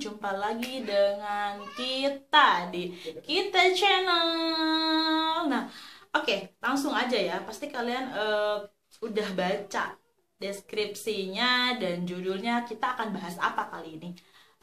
jumpa lagi dengan kita di Kita Channel. Nah, oke, langsung aja ya. Pasti kalian udah baca deskripsinya dan judulnya. Kita akan bahas apa kali ini?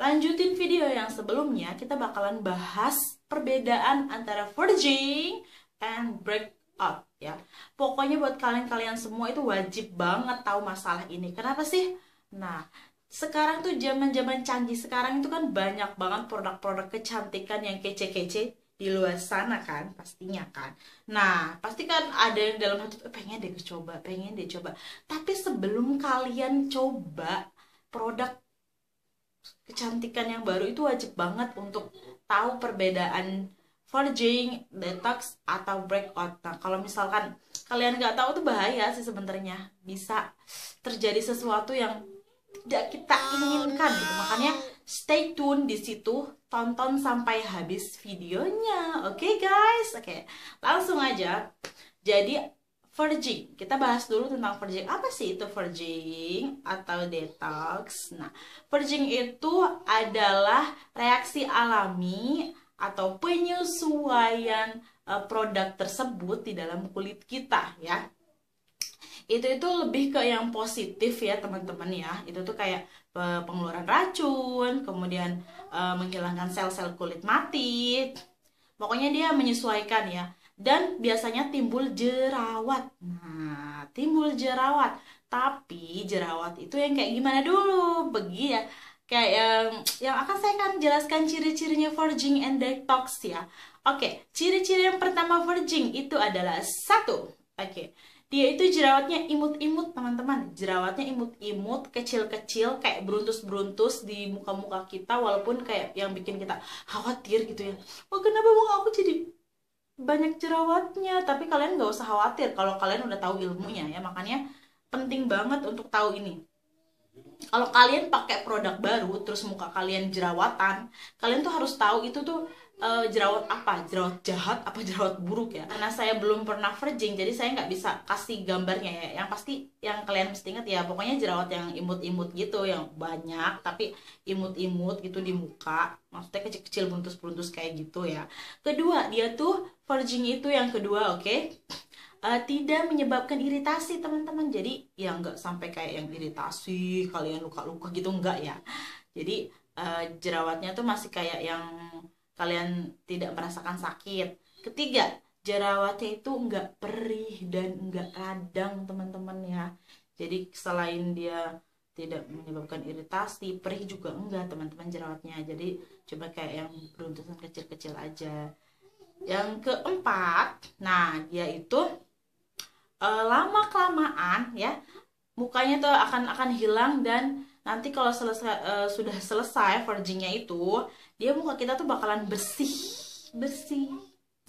Lanjutin video yang sebelumnya, kita bakalan bahas perbedaan antara verging and breakout ya. Pokoknya buat kalian-kalian semua itu wajib banget tahu masalah ini. Kenapa sih? Nah, sekarang tuh zaman-zaman canggih sekarang itu kan banyak banget produk-produk kecantikan yang kece-kece di luar sana kan, pastinya kan. Nah, pasti kan ada yang dalam hati pengen deh coba, pengen deh coba. Tapi sebelum kalian coba produk kecantikan yang baru itu wajib banget untuk tahu perbedaan verging, detox, atau breakout. Nah, kalau misalkan kalian nggak tahu tuh bahaya sih sebenarnya. Bisa terjadi sesuatu yang tidak kita inginkan gitu. Makanya stay tune di situ, tonton sampai habis videonya. Oke, guys? Oke, langsung aja. Jadi verging, kita bahas dulu tentang verging. Apa sih itu verging atau detox? Nah, verging itu adalah reaksi alami atau penyesuaian produk tersebut di dalam kulit kita ya. Itu lebih ke yang positif ya teman-teman ya. Itu tuh kayak pengeluaran racun, kemudian menghilangkan sel-sel kulit mati. Pokoknya dia menyesuaikan ya. Dan biasanya timbul jerawat. Nah, timbul jerawat. Tapi jerawat itu yang kayak gimana dulu? Begi ya. Kayak yang akan saya akan jelaskan ciri-cirinya verging and detox ya. Oke, ciri-ciri yang pertama verging itu adalah satu. Oke, dia itu jerawatnya imut-imut teman-teman. Jerawatnya imut-imut, kecil-kecil, kayak beruntus-beruntus di muka-muka kita. Walaupun kayak yang bikin kita khawatir gitu ya. Oh, kenapa muka aku jadi banyak jerawatnya? Tapi kalian nggak usah khawatir kalau kalian udah tahu ilmunya ya. Makanya penting banget untuk tahu ini. Kalau kalian pakai produk baru terus muka kalian jerawatan, kalian tuh harus tahu itu tuh jerawat apa, jerawat jahat apa jerawat buruk ya. Karena saya belum pernah verging, jadi saya nggak bisa kasih gambarnya ya. Yang pasti yang kalian mesti ingat ya, pokoknya jerawat yang imut-imut gitu, yang banyak tapi imut-imut gitu di muka, maksudnya kecil-kecil buntus-buntus kayak gitu ya. Kedua, dia tuh verging itu yang kedua, oke? Tidak menyebabkan iritasi teman-teman. Jadi ya nggak sampai kayak yang iritasi kalian luka-luka gitu, enggak ya. Jadi jerawatnya tuh masih kayak yang kalian tidak merasakan sakit. Ketiga, jerawatnya itu enggak perih dan enggak radang teman-teman ya. Jadi selain dia tidak menyebabkan iritasi, perih juga enggak teman-teman jerawatnya. Jadi coba kayak yang beruntusan kecil-kecil aja. Yang keempat, nah dia itu lama kelamaan ya mukanya tuh akan hilang, dan nanti kalau sudah selesai vergingnya itu, dia muka kita tuh bakalan bersih bersih,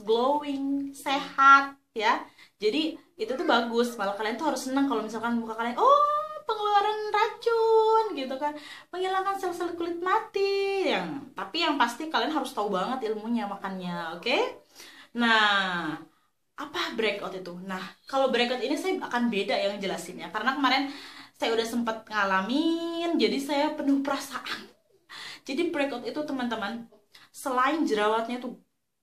glowing, sehat ya. Jadi itu tuh bagus, malah kalian tuh harus senang kalau misalkan muka kalian pengeluaran racun gitu kan, menghilangkan sel-sel kulit mati. Tapi yang pasti kalian harus tahu banget ilmunya makannya, oke? Nah, apa breakout itu? Nah, kalau breakout ini saya akan beda yang jelasinnya, karena kemarin saya udah sempat ngalamin, jadi saya penuh perasaan. Jadi breakout itu teman-teman, selain jerawatnya tuh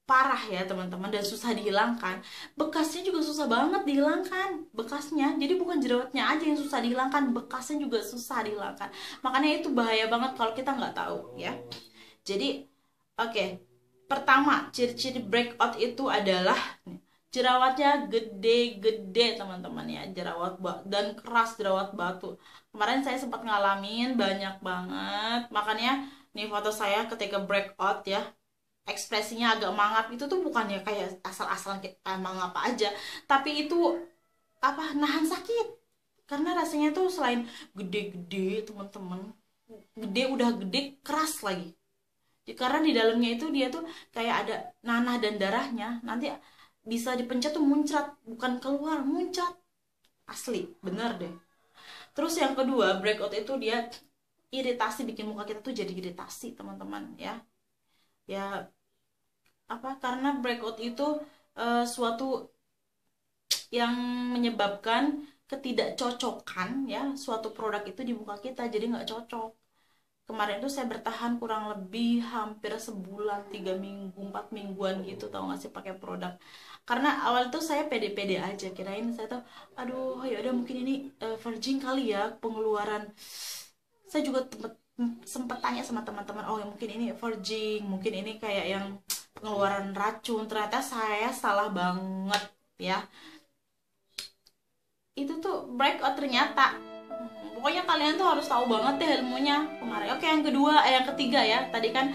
parah ya teman-teman dan susah dihilangkan, bekasnya juga susah banget dihilangkan bekasnya. Jadi bukan jerawatnya aja yang susah dihilangkan, bekasnya juga susah dihilangkan. Makanya itu bahaya banget kalau kita nggak tahu ya. Jadi oke, pertama ciri-ciri breakout itu adalah jerawatnya gede-gede teman-teman ya, jerawat dan keras, jerawat batu. Kemarin saya sempat ngalamin banyak banget, makanya nih foto saya ketika breakout ya, ekspresinya agak mangap. Itu tuh bukannya kayak asal-asalan kayak mangap aja, tapi itu apa, nahan sakit. Karena rasanya tuh selain gede-gede teman-teman, gede udah gede, keras lagi. Karena di dalamnya itu dia tuh kayak ada nanah dan darahnya, nanti bisa dipencet tuh muncrat, bukan keluar, muncrat. Asli, bener deh. Terus yang kedua, breakout itu dia iritasi, bikin muka kita tuh jadi iritasi teman-teman ya. Ya apa, karena breakout itu suatu yang menyebabkan ketidakcocokan ya, suatu produk itu di muka kita jadi nggak cocok. kemarin tuh saya bertahan kurang lebih hampir sebulan, 3 minggu, 4 mingguan gitu, tau gak sih, pakai produk. Karena awal tuh saya pede-pede aja, kirain saya tuh aduh ya udah mungkin ini virgin kali ya pengeluaran. Saya juga sempet tanya sama teman-teman, oh ya mungkin ini virgin, mungkin ini kayak yang pengeluaran racun. Ternyata saya salah banget ya, itu tuh breakout ternyata. Pokoknya kalian tuh harus tahu banget deh ilmunya kemarin. Oke, yang kedua, yang ketiga ya. Tadi kan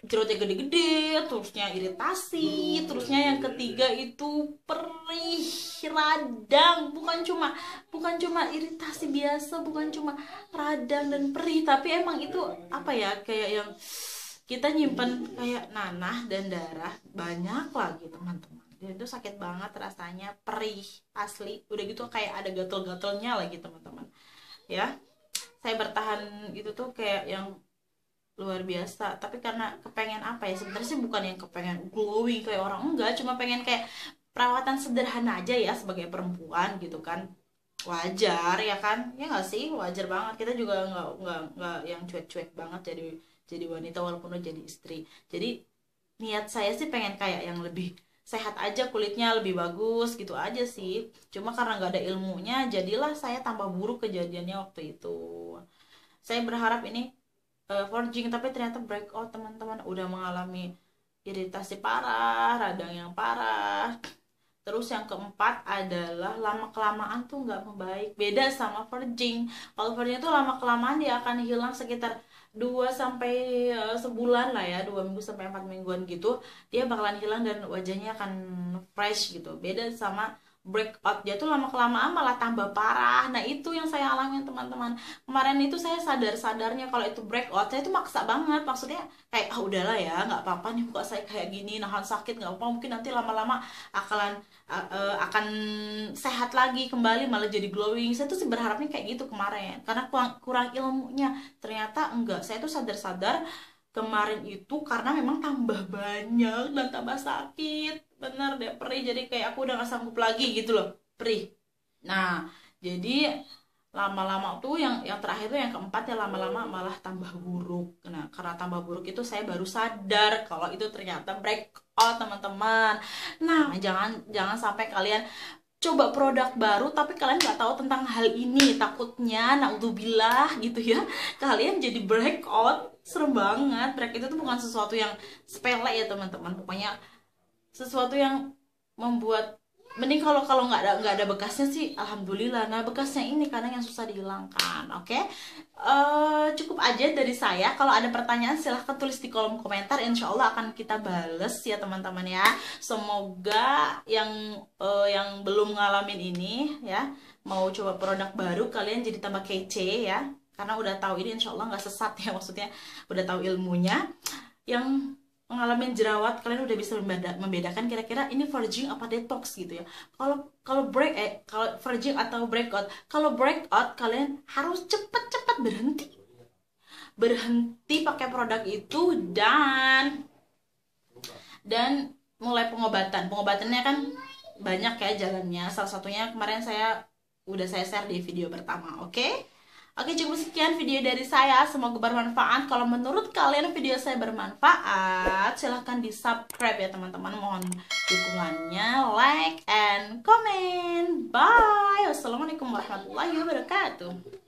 jerawatnya gede-gede, terusnya iritasi, terusnya yang ketiga itu perih, radang. Bukan cuma iritasi biasa, bukan cuma radang dan perih, tapi emang itu apa ya, kayak yang kita nyimpen kayak nanah dan darah banyak lagi teman-teman. Dan itu sakit banget rasanya, perih asli. Udah gitu kayak ada gatel-gatelnya lagi teman-teman. Ya, saya bertahan gitu tuh kayak yang luar biasa. Tapi karena kepengen apa ya, sebenarnya sih bukan yang kepengen glowing kayak orang, enggak, cuma pengen kayak perawatan sederhana aja ya sebagai perempuan gitu kan. Wajar ya kan, ya nggak sih, wajar banget. Kita juga nggak yang cuek-cuek banget jadi wanita walaupun udah jadi istri. Jadi niat saya sih pengen kayak yang lebih sehat aja, kulitnya lebih bagus gitu aja sih. Cuma karena nggak ada ilmunya, jadilah saya tambah buruk kejadiannya waktu itu. Saya berharap ini forging, tapi ternyata breakout teman-teman. Udah mengalami iritasi parah, radang yang parah. Terus yang keempat adalah lama kelamaan tuh nggak membaik. Beda sama virgin. Kalau virgin itu lama kelamaan dia akan hilang sekitar 2 sampai sebulan lah ya, 2 minggu sampai 4 mingguan gitu. Dia bakalan hilang dan wajahnya akan fresh gitu. Beda sama breakout, dia tuh lama kelamaan malah tambah parah. Nah itu yang saya alami teman-teman. Kemarin itu saya sadar-sadarnya kalau itu breakout, saya tuh maksa banget. Maksudnya kayak udahlah ya, nggak apa-apa nih muka saya kayak gini, nahan sakit nggak apa-apa. Mungkin nanti lama-lama akan sehat lagi kembali, malah jadi glowing. Saya tuh sih berharapnya kayak gitu kemarin, karena kurang ilmunya. Ternyata enggak, saya tuh sadar-sadar kemarin itu karena memang tambah banyak dan tambah sakit. Bener deh, perih. Jadi kayak aku udah gak sanggup lagi gitu loh, perih. Nah jadi lama-lama tuh yang terakhir tuh yang keempat ya, lama-lama malah tambah buruk. Nah karena tambah buruk itu saya baru sadar kalau itu ternyata breakout teman-teman. Nah jangan sampai kalian coba produk baru tapi kalian nggak tahu tentang hal ini. Takutnya naudzubillah gitu ya, kalian jadi breakout. Serem banget. Breakout itu tuh bukan sesuatu yang sepele ya teman-teman. Pokoknya sesuatu yang membuat, mending kalau nggak ada bekasnya sih alhamdulillah. Nah bekasnya ini kadang yang susah dihilangkan. Oke, cukup aja dari saya. Kalau ada pertanyaan silahkan tulis di kolom komentar, insya Allah akan kita bales ya teman-teman ya. Semoga yang belum ngalamin ini ya, mau coba produk baru, kalian jadi tambah kece ya, karena udah tahu ini insya Allah nggak sesat ya, maksudnya udah tahu ilmunya. Yang mengalami jerawat, kalian udah bisa membedakan kira-kira ini virgin apa detox gitu ya. Kalau virgin atau breakout. Kalau breakout kalian harus cepet-cepet berhenti pakai produk itu dan mulai pengobatannya kan banyak ya jalannya. Salah satunya kemarin udah saya share di video pertama. Oke, cukup sekian video dari saya. Semoga bermanfaat. Kalau menurut kalian video saya bermanfaat, silahkan di subscribe ya teman-teman. Mohon dukungannya, like and comment. Bye. Wassalamualaikum warahmatullahi wabarakatuh.